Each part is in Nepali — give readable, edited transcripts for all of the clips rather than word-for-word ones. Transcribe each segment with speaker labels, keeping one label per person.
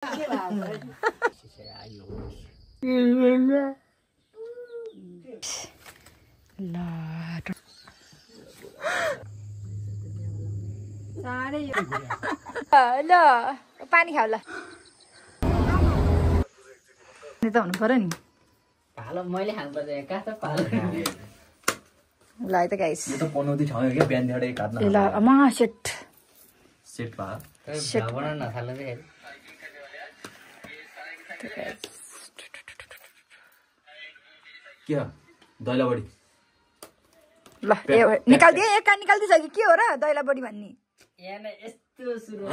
Speaker 1: ल पानी खाऊ ल त हुनु पर्यो नि
Speaker 2: पालो मैले खानुपर्छ कहाँ त पालो
Speaker 1: ल है त गाइस
Speaker 3: यो त पनौती ठाउँ हो क्या बिहान देखाडे काट्न
Speaker 1: ल अमा सेट
Speaker 3: सेट भा
Speaker 2: बनाउन नथाल्नु फेरि
Speaker 3: के हो दैला बढी
Speaker 1: ल निकाल्दिए एक कान निकाल्दिछ कि के हो र दैला बढी भन्ने
Speaker 2: यहाँ यस्तो सुरु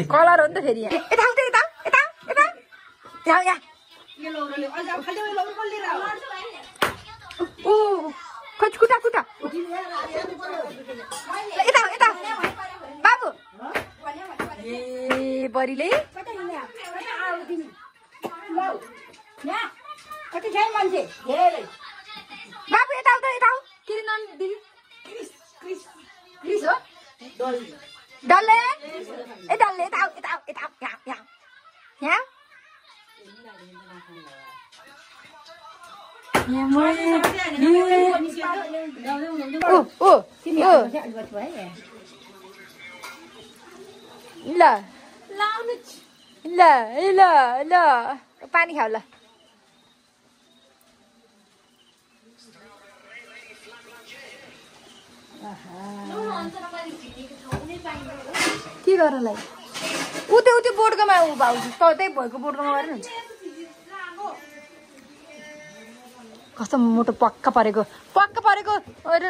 Speaker 1: कलर हो नि त फेरि यहाँ यता यता यता यता यहाँ यहाँ ओ खोज कुटा कुटा यता यता बाबु ए बरीले बाबु यता आऊ त यता आऊ किन नन दिदी क्रिस हो डल्ले ए डल्ले यता आऊ यता आऊ यता आऊ यहाँ यहाँ ल ल ल ल पानी खाऊ ल के गर्नलाई उतै उतै बोर्डकोमा ऊ भाउजू त त्यही भएको बोर्डकोमा गरेर हुन्छ कस्तो मोटो पक्का परेको अरे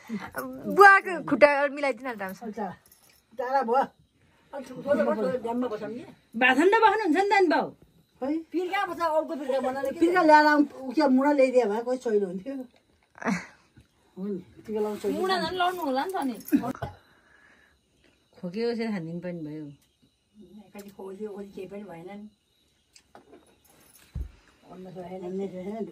Speaker 1: बुवाको खुट्टा मिलाइदिनु न
Speaker 4: भाषण त बस्नुहुन्छ नि त नि बाउ
Speaker 5: पिर्का बस्छ अर्को पिर्का बनाले पिर्का ल्याएर उयो मुना ल्याइदियो भए कोही सहिलो हुन्थ्यो
Speaker 4: मुना झन् लाउनु होला नि त नि खोक्यो चाहिँ खानिदिनु पनि भयो
Speaker 5: कति खोज्यो खोजी केही पनि भएन नि अन्य छैन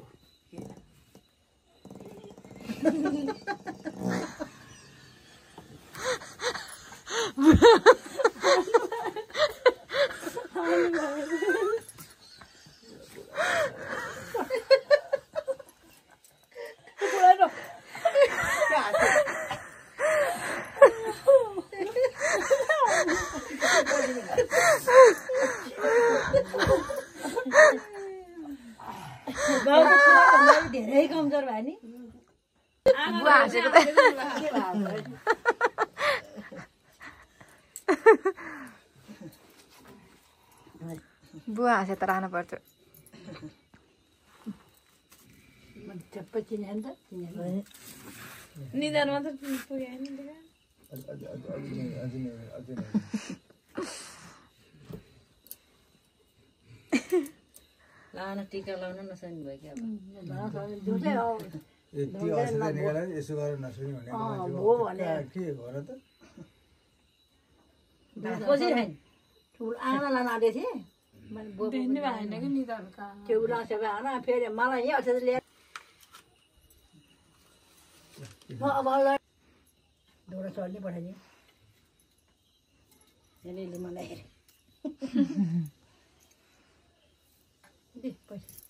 Speaker 4: धेरै कमजोर भयो नि
Speaker 1: बुवा हाँसेको त बुवा हाँसे त रहनु पर्छ
Speaker 5: चप्पै चिने नि त
Speaker 4: निधार मात्र पुग्यो नि लाउन टिका लाउन नसक्नु भयो क्या
Speaker 6: यति असुविधा निकालेर यसो गरेर नसुनि भन्ने के हो र त
Speaker 5: ठुलो आँगन लान आँटेको थिएँ त्यो उलासे भएन फेरि मलाई यहाँ अझ ल्याएर अब ढोरा चढ्ने पठाइदिएँ यसले मलाई हेरेँ दे पैसा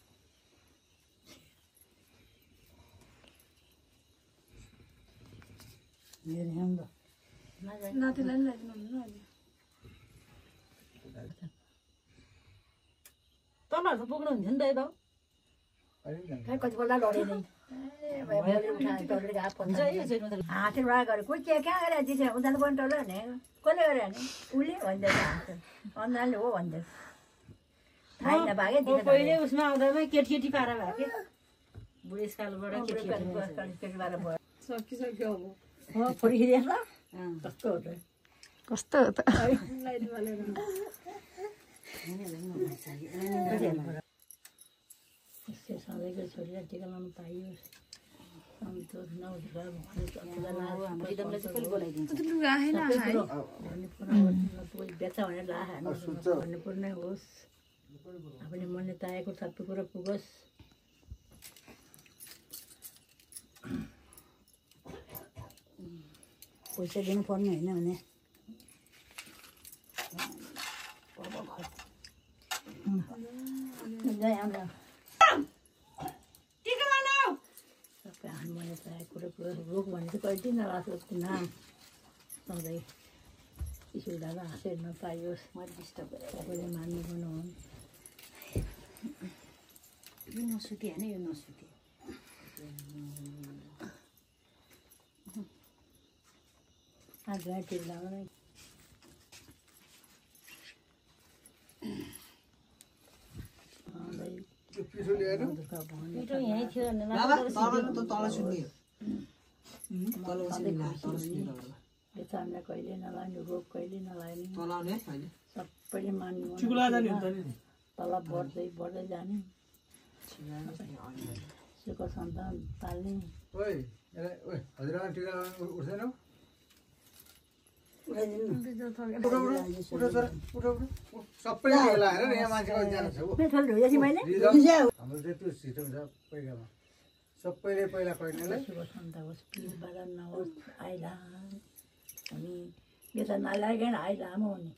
Speaker 4: नातिलाई नि ल्याइदिनु
Speaker 5: तपाईँहरूको पुग्नुहुन्थ्यो नि त बाउ कतिपल्ट लडेँ नै हाँसेर गऱ्यो कोही के कहाँ गरेर दिन्छ उनीहरू पनि टल्लो भने कसले गऱ्यो भने उसले भनिदिएछ हाँस्यो अन्नाले हो भनिदिएछ थाहै नपाएँ
Speaker 4: पहिले उसमा आउँदामा केटी पारा भयो कि बुढेसकालबाट केटी
Speaker 5: पारा भयो
Speaker 4: सकिसक्यो अब
Speaker 5: फोडिखिदिए ल कस्तो हो त
Speaker 1: कस्तो हो त
Speaker 5: सधैँको छोरीलाई टिका लाउनु पाइयोस् सन्तोष बेच्छ भनेर भन्नुपर्ने होस् आफूले मनले चाहेको सबै कुरो पुगोस् पैसा दिनुपर्ने होइन भने सबै हान्ने चाहेको कुरो रोग भने चाहिँ कहिले नलाग्छ नाम सधैँ सुविधामा हाँसेर नपाइयोस् मैले डिस्टर्ब गरेँ सबैले मान्नु पर्नु हो यो नसुति होइन यो नसुति आज तिर लगाउनु मिठो यहीँ थियो बेचारलाई कहिले नलाग्ने रोग कहिले नलाग्ने सबैले मान्नु तल बढ्दै बढ्दै जाने सुखको सन्तान पाल्ने
Speaker 6: सबैले पहिला पहिला
Speaker 5: शुभ सन्तान होस् पिर बाजा नहोस् आइला अनि बेचा नलागेन आइला आमा हुने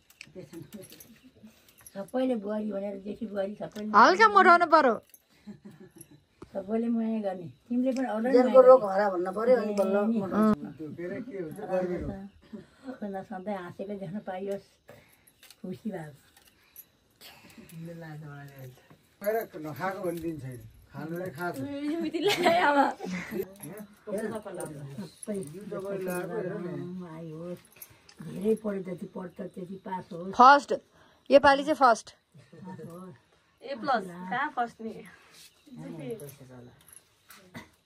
Speaker 5: सबैले बुहारी भनेर जेठी बुहारी सबैले
Speaker 1: हल्का मोटाउनु पर्यो
Speaker 5: सबैले माया गर्ने तिमीले पनि अरू
Speaker 4: रोग हरा भन्नु पर्यो अनि बल्ल
Speaker 5: सधैँ हाँसेको देख्न पाइयोस् खुसी भएको
Speaker 6: नखाएको भन्ने दिन छैन खानु नै खाएको
Speaker 5: आयोस् धेरै पढ्यो जति पढ्छ त्यति पास होस्
Speaker 1: फर्स्ट योपालि चाहिँ फर्स्ट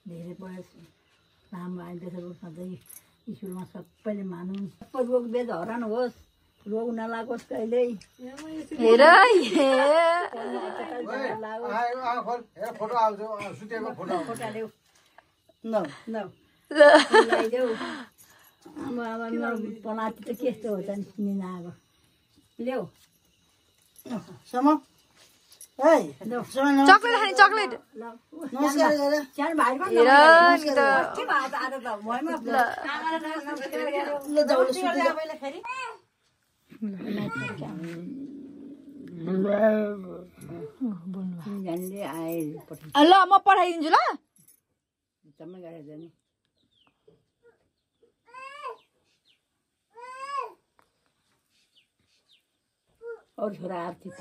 Speaker 5: धेरै पढोस् राम्रो आइदिएछ रोग सधैँ स्कुलमा सबैले मानौँ सबै रोग बेज हरान होस् रोग नलागोस् कहिल्यै
Speaker 1: हेर
Speaker 6: फोटो आउँछ सुतेको फोटो
Speaker 5: फोटाल्यौ ल्याइदेऊ आमा पलाती त त्यस्तो हो त नि निना आएको ल्याऊ
Speaker 1: चक्लेट खाने चक्लेट
Speaker 5: सानो भाइ पनि
Speaker 1: हेर नि त
Speaker 5: के भयो त आज त भएन आए
Speaker 1: ल म पठाइदिन्छु ल
Speaker 5: जम्मै गरेर जाने अरू छोरा आर्थिक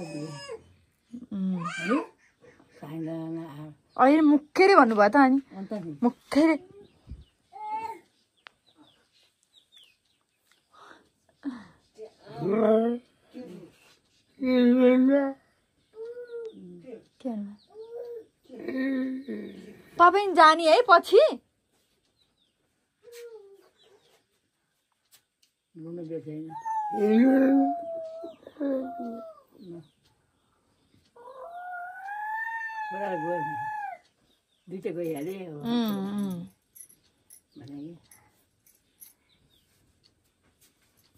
Speaker 1: अहिले मुखेरै भन्नुभयो त अनि
Speaker 5: अन्त नि
Speaker 1: मुखेरै तपाईँ जाने है पछि
Speaker 5: घुम्नु बेच्दैन बडा गयो दुइटा गइहाल्यो भने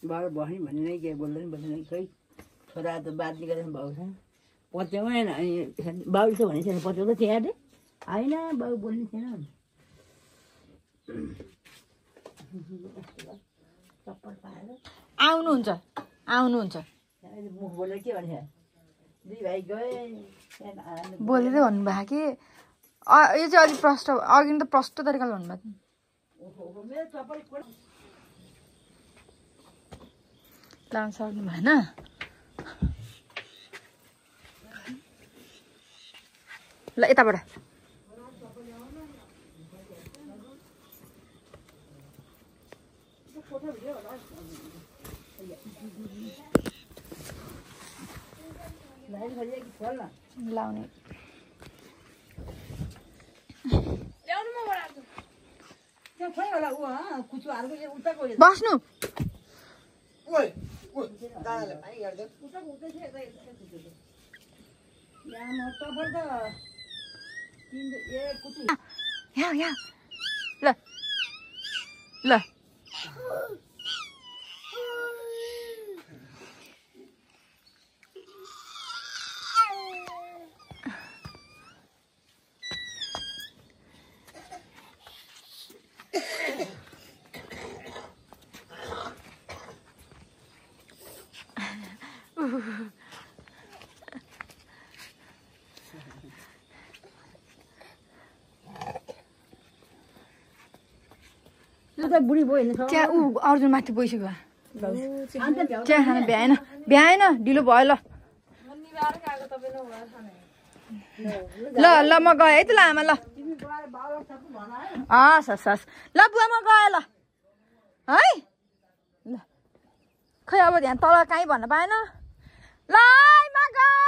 Speaker 5: बाबा बस्ने भन्ने नै के बोल्दैन बोल्दैन खै छोरा त बातले गरेर भाउ छ पत्याउँदैन अनि बाबुले त भनेको छैन पत्याउँदा त्यहाँ अरे होइन बाबु बोल्ने थिएन चप्पल पाएर
Speaker 1: आउनुहुन्छ
Speaker 5: मुख बोलेर के भन्छ दुई भाइ गए
Speaker 1: बोलेरै भन्नुभयो कि यो चाहिँ अलिक प्रष्ट अघि त प्रष्ट तरिकाले भन्नुभयो
Speaker 5: मेरो चप्पल
Speaker 1: लाउन सक्नु भएन ल यताबाट लाउने बस्नु यहाँ यहाँ ल ल
Speaker 5: त बुढी भयो नि
Speaker 1: चिया ऊ अर्जुन माथि गइसक्यो
Speaker 5: अन्त भ्याउ
Speaker 1: चिया खान भ्याएन ढिलो भयो ल ल ल म गएँ है त ल आमा ल हस् हस् हस् ल बुवा म गएँ ल है ल खै अब ध्यान तल काहीँ भन्न पाएन ल म गएँ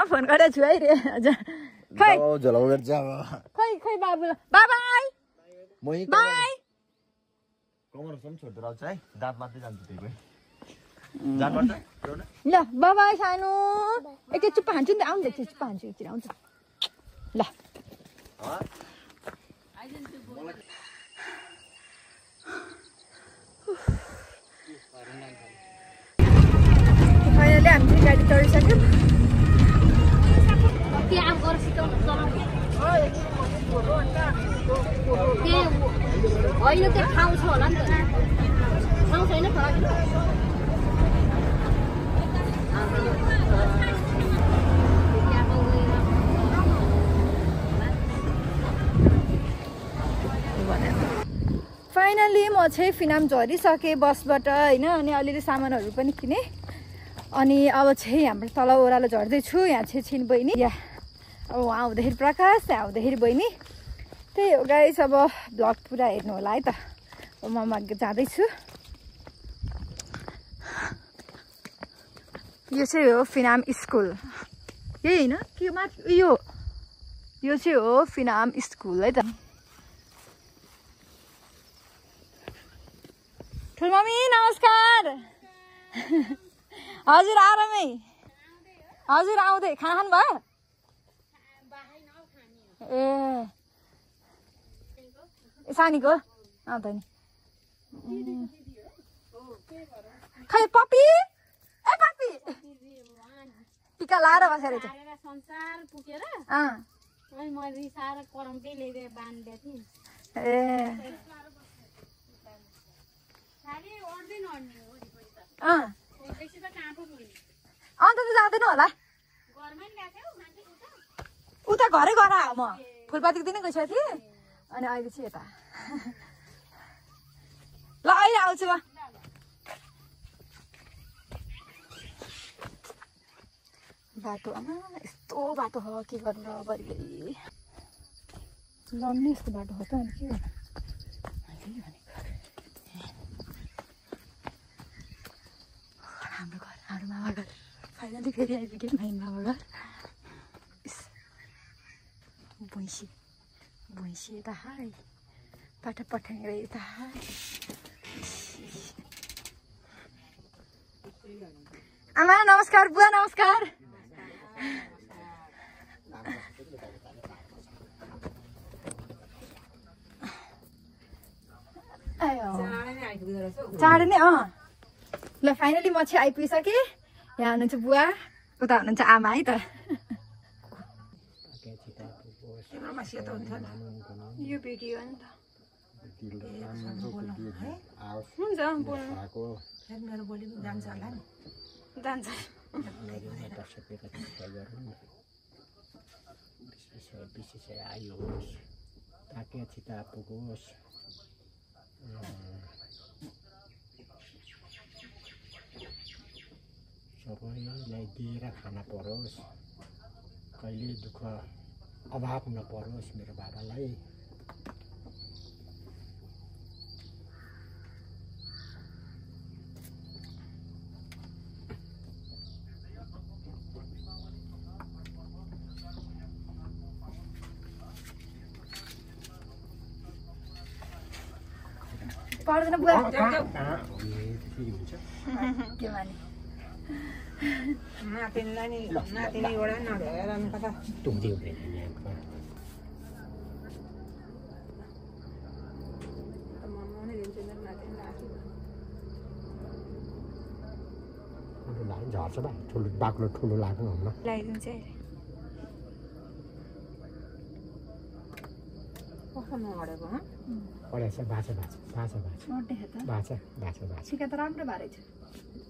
Speaker 1: फोन गरेको छु है रे हजुर खै खै खै बाबु ल बाई बाई बाई
Speaker 6: कमरसम्म छोडेर आउँछ है दाँत मात्रै जान्छ त्यही जानुपर्छ
Speaker 1: ल बाई सानो एकचोटि चुप्पा हान्छु नि त आउँछ एकचोटि चुप्पा हान्छु एकचोटि आउँछ ल फाइनली हामी गाडी चढिसक्यौँ
Speaker 7: होइन त्यो ठाउँ छ होला नि त ठाउँ छैन
Speaker 1: फाइनली म चाहिँ फिनाम झरिसकेँ बसबाट होइन अनि अलिअलि सामानहरू पनि किनेँ अनि अब चाहिँ हाम्रो तल ओह्रालो झर्दैछु यहाँ चाहिँ छिन बहिनी या अब उहाँ आउँदाखेरि प्रकाश त्यहाँ आउँदाखेरि बहिनी त्यही हो गाइस अब भ्लग पुरा हेर्नु होला है त अब म जाँदैछु यो चाहिँ हो फिनाम स्कुल यही होइन के माथि यो चाहिँ हो फिनाम स्कुल है त ठुलमम्मी नमस्कार हजुर आरामै हजुर आउँदै खाना खानु भयो ए सानीको आउँदा नि खै पपी ए पपी टिका लाएर बसेर
Speaker 7: संसार पुगेर
Speaker 1: अँ
Speaker 7: म रिसाएर करम्पै ल्याइदिएर बाँधिदिएको थिएँ
Speaker 1: ए अँ अन्त त जाँदैन होला उता घरै गएर म फुलपातीको दिन गइसकेको थिएँ अनि अहिले चाहिँ यता ल अहिले आउँछु म बाटो आमा यस्तो बाटो हो के गर्नु र बढी लड्ने यस्तो बाटो हो त अनि के गर्नु हाम्रो घर हाम्रो मामा घर फाइनली फेरि आइपुग्यो माइ मामा घर भैँसी भैँसी यता हाई पाठा पठाएर यता हाई आमा नमस्कार बुवा नमस्कार चाँडै नै अँ ल फाइनली म चाहिँ आइपुगिसकेँ यहाँ हुनुहुन्छ बुवा उता हुनुहुन्छ आमा है त यो भिडियो हो नि त हुन्छ बोल्नु जान्छ होला नि जान्छ
Speaker 8: आयो ताके छिटा पुगोस् सबैलाई दिएर खाना परोस् कहिले दुःख अभाव नपरोस् मेरो बाबालाई
Speaker 1: पर्दैन बुवा के माने
Speaker 5: नातिनीलाई नि नातिनीबाट नभ्याएर कता
Speaker 8: तुमदियो झर्छ बा ठुलो बाक्लो ठुलो लाग्नु हुन्न
Speaker 1: लगाइदिन्छ
Speaker 8: पढेछ बाछा
Speaker 1: सिका त राम्रो भएर छ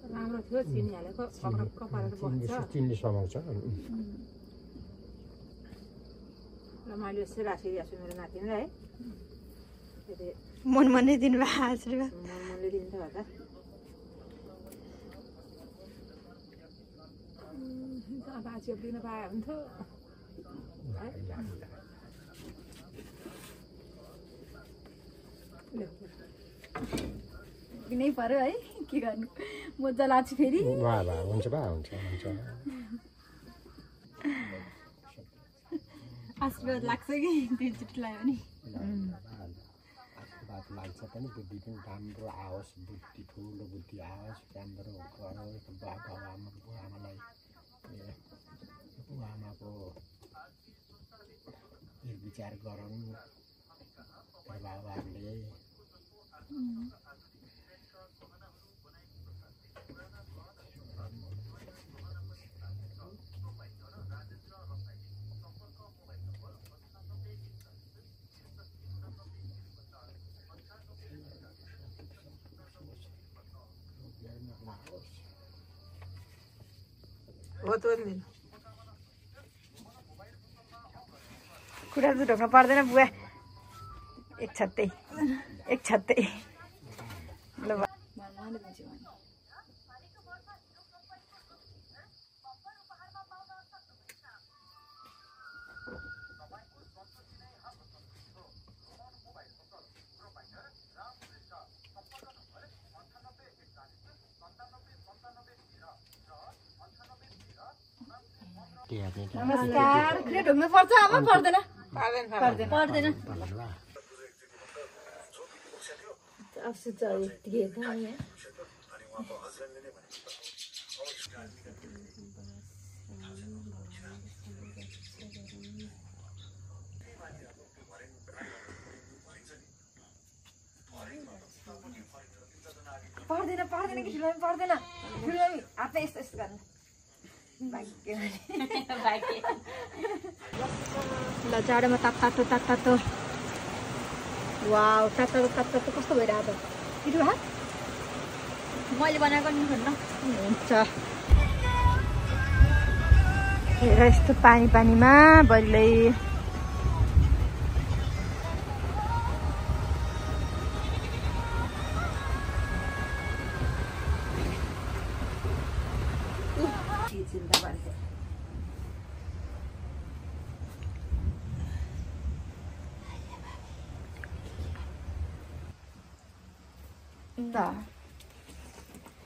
Speaker 5: राम्रो थियो चिनी हालेको कपालेर बस्छ
Speaker 8: चिन्ने समाउँछ
Speaker 5: ल
Speaker 4: मैले यसो राखिदिएको छु मेरो नातिनीलाई है
Speaker 1: मन मनै दिनुभयो आशीर्वाद
Speaker 4: मनले दिन्छ होला
Speaker 1: बाँच्यो दिन पाए हुन्थ्यो दिनै पर्यो है के गर्नु मजा लाग्छ फेरि
Speaker 8: हुन्छ बा हुन्छ
Speaker 1: आशीर्वाद लाग्छ कि दुईचोटि लाग्यो नि
Speaker 8: आशीर्वाद लाग्छ पनि बुद्धि पनि राम्रो आओस् बुद्धि ठुलो बुद्धि आओस् राम्रो गरोस् बुवाआमालाई बुवाआमाको विचार गरौँ बाबाहरूले
Speaker 1: कुरा त ढोक्न पर्दैन बुवा एक छत्तै ल नमस्कार खुला ढोक्नु पर्छ अब पर्दैन पर्दैन पर्दैन कि ठुलो पर्दैन ठुलो हातमा यस्तो यस्तो गर्नु ल जाडोमा तातो वाउ तातो कस्तो भइरहेको त पिटु हात मैले बनाएको नि खन्न हुन्छ हेर यस्तो पानीमा बलिलै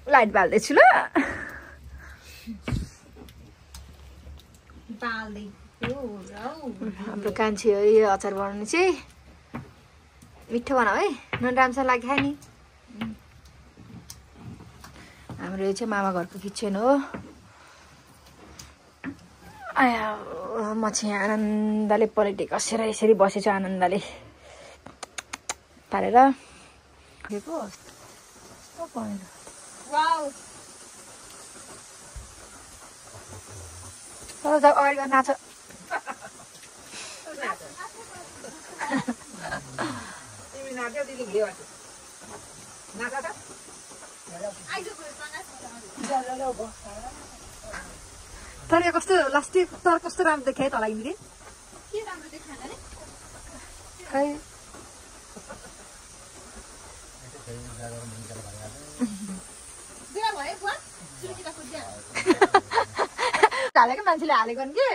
Speaker 1: लाइट बाल्दैछु ल हाम्रो कान्छी हो यो अचार बनाउनु चाहिँ मिठो बनाऊ है नराम्रो लाग्यो नि हाम्रो यो चाहिँ मामा घरको किचन हो आया म चाहिँ आनन्दले पलेटी कसेर यसरी बसेछु आनन्दले पारेर अगाडि नाच तर कस्तो लास्टी तर कस्तो राम्रो देखायो तँलाई के राम्रो देखाएन रे खै हालेको मान्छेले हालेको नि के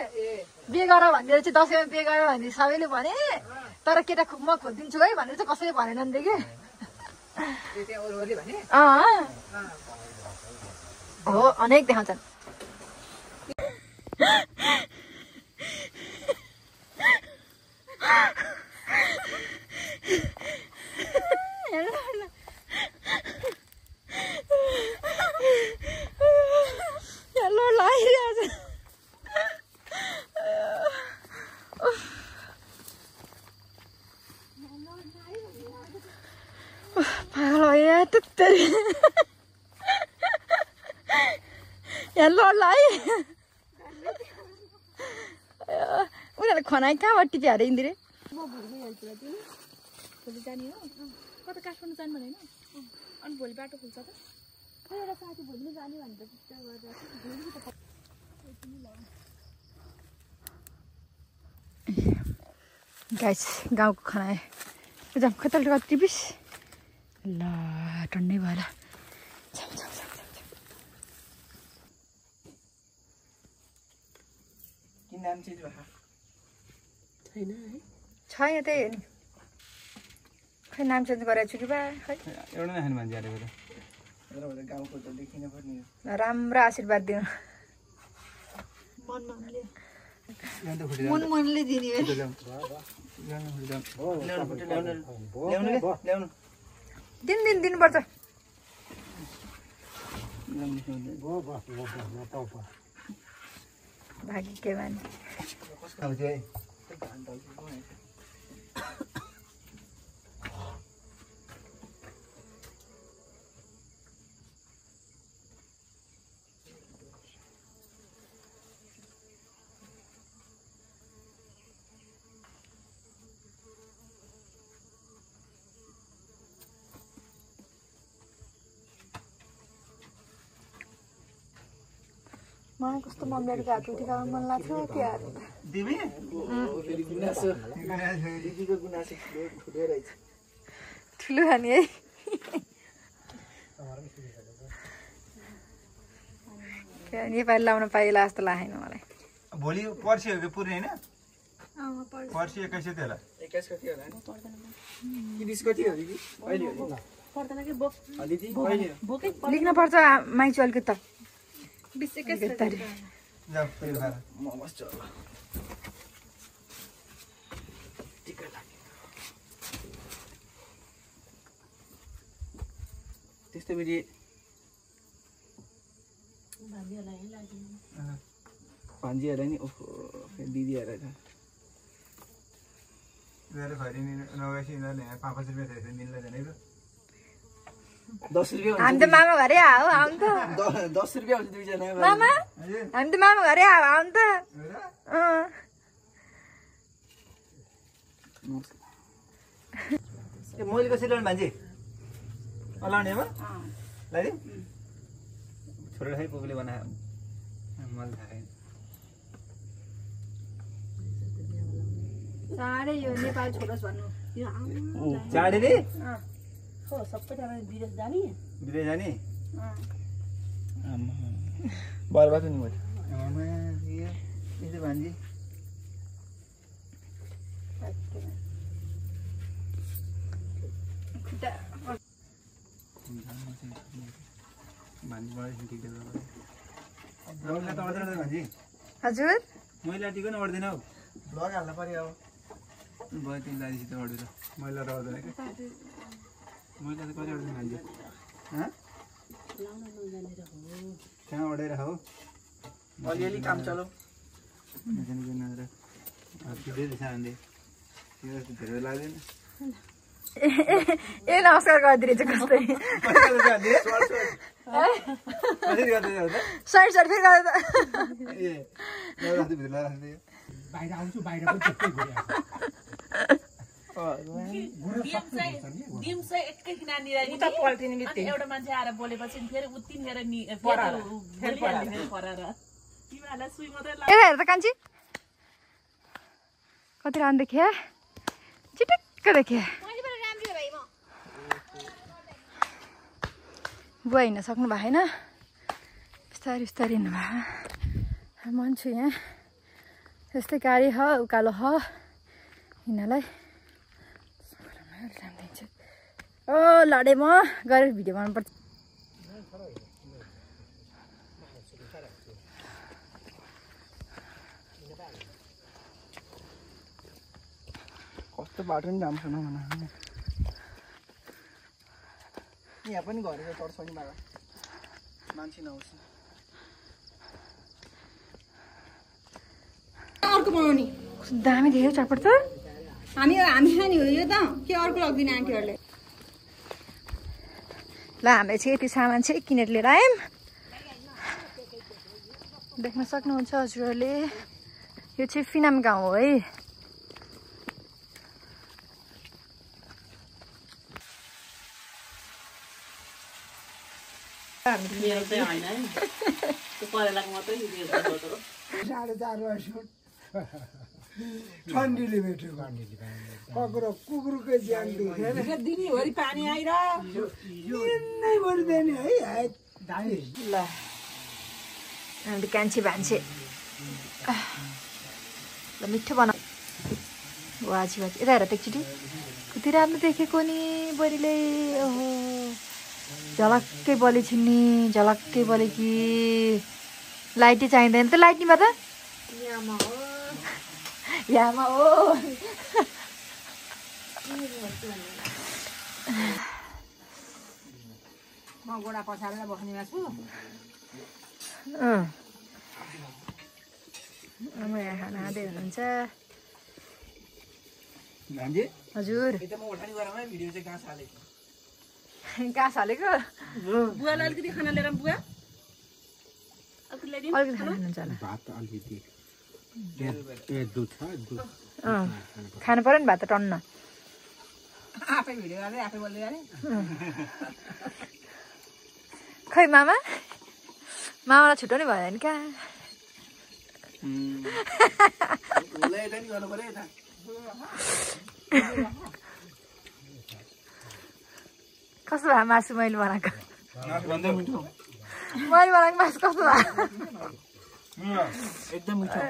Speaker 1: बिहे गर भनेर चाहिँ दसैँमा बिहे गर भने सबैले भने तर केटा म खोजिदिन्छु है भनेर चाहिँ कसैले भनेनन् रे के हो अनेक देखाउँछन् उनीहरूले खनाइ कहाँबाट टिपी हारे इन्दिरे भोलि जाने हो कता काठमाडौँ जानु भनेन अनि भोलि बाटो खुल्छ त खै एउटा साथी भोलि नै जाने भनेर गाइस गाउँको खाना जाम कतल कति बिस ल टन्नै भएर छैन त्यही हो नि खै नाम चेन्ज गरेको छु कि बा खै
Speaker 9: एउटा नै खाने मान्छे आएको गाउँको त देखिन पर्ने
Speaker 1: राम्रो आशीर्वाद दिनु मनले दिने दिनुपर्छ भागी के मान्छे मलाई कस्तो मम्मीहरूको हात उठी खान मन लाग्थ्यो के हात ठुलो खाने है नेपाली लाउन पाइला जस्तो लागेन मलाई
Speaker 9: भोलि पर्सि हो कि पुर्ने होइन पर्सि 21 थियो होला 21 कति होला नि 20 कति हो दिदी अहिले हो दिदी
Speaker 1: लेख्न पर्छ माइचु अलिकति त 20-21 तारिक
Speaker 9: जाऊ फेरि भएर म बस्छु होला टिका लाग्यो त्यस्तो फेरि भान्जीहरूलाई नि ओहो दिदीहरूलाई त मेरो खरिनी नगएपछि यिनीहरूले 5-5 रुपियाँ धेरै मिल्दैन है 10 रुपियाँ
Speaker 1: हामी त मामा घरै आऊ आउँ त
Speaker 9: 10 रुपियाँ हुन्छ दुईजना
Speaker 1: मामा हामी त मामा घरै आऊ त
Speaker 9: मैले कसरी ल्याउनु भान्जी लाउने हो लाइदिउँ छोडेर खाइ पुगले बनायो मलाई थाहा छैन
Speaker 1: चाँडै यो नेपाल छोडोस् भन्नु
Speaker 9: चाँडै नि
Speaker 5: सबैजना विदेश जाने
Speaker 9: विदेश जाने बर्बाद हुने भयो आमा यस्तो भान्जी
Speaker 1: हजुर
Speaker 9: मैला टिको नि अड्दैन हौ ब्लग हाल्नु पर्यो अब भयो तिमी लाइसित अड्दैन मैला त अड्दैन क्या मैला त कति अड्दैन भान्जी कहाँ अडेर हो अलिअलि काम चलाऊ धेरै लाग्दैन
Speaker 1: ए नमस्कार गरिदिने चाहिँ कस्तै सरी सरी फेरि गर्दा
Speaker 8: बाहिर आउँछु बाहिर पनि त्यस्तै
Speaker 4: एउटा मान्छे आएर बोलेपछि फेरि उत्तिनेर
Speaker 1: ए हेर त कान्छी कति राम्रो देखिया चिटक्क देखिया बुवा हिँड्न सक्नु भएन बिस्तारै बिस्तारै हिँड्नु भयो मान्छु यहाँ यस्तै गाडी ह उकालो ह हिँड्नलाई ओ लडे म गरेर भिडियो बनाउनुपर्छ
Speaker 9: कस्तो बाटो नि राम्रो छैन भन यहाँ पनि घरेर चढ्छ नि बाबा मान्छे नहोस्
Speaker 1: अर्को बनाउने दामी धेरै चटपट छ हामी खाने हो यो त के अर्को लग्दिन आन्टीहरूले ल हामीले चाहिँ यति सामान चाहिँ किनेर लिएर आयौँ देख्न सक्नुहुन्छ हजुरहरूले यो चाहिँ फिनाम गाउँ हो है
Speaker 4: मेरो चाहिँ होइन है त्यो परेलाको मात्रै
Speaker 8: 4.5 वर्ष ठन्डीले भेट्यो कक्रो कुकुरको ज्यान देखेर
Speaker 5: दिनैभरि पानी आइरह
Speaker 8: दिनैभरि दिने है
Speaker 1: ल अनि कान्छी भान्से ल मिठो बना वाजी वाजी यता हेर त एकचोटि कति राम्रो देखेको नि बहिनीले ओहो झलक्कै बलि छिन्नी झलक्कै बलि कि लाइटै चाहिँदैन त लाइट निमा त यामा हो
Speaker 5: म गोडा पछारेर बस्नेमा छु
Speaker 1: आमा यहाँ खाना खाँदै हुनुहुन्छ
Speaker 9: भान्जे
Speaker 1: हजुर
Speaker 9: यता म उठानी गरामा भिडियो चाहिँ गाँस हालेको
Speaker 1: गाँस हालेको
Speaker 4: बुवालाई अलिकति खाना लिएर बुवा
Speaker 1: अलिकति खाना खानुहुन्छ होला
Speaker 8: भात अलिकति दुध छ दुध
Speaker 1: खानु पर्यो नि भात त टन्न
Speaker 5: आफै भिडियो गर्दै आफै बोल्दै गरे
Speaker 1: खै मामालाई छुट्याउनै भएन क्या कस्तो भयो मासु मैले बनाएको मासु कस्तो भयो
Speaker 9: एकदम मिठो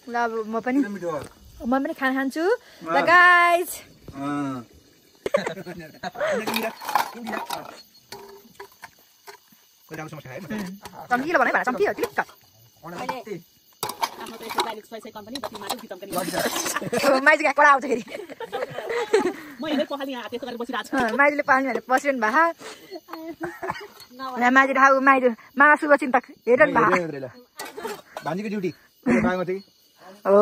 Speaker 1: ल अब म पनि खाना खान्छु ल गाइज चम्किलो भने चम्कियो क्लिक्क माइजूको कडा आउँछ फेरि माइजूले पाल्ने भनेर बसिरहनु भएको माइजू ठाउ माइजू मामा शुभचिन्तक हेरिरहनु भएको
Speaker 9: भान्जीको ड्युटी
Speaker 1: हो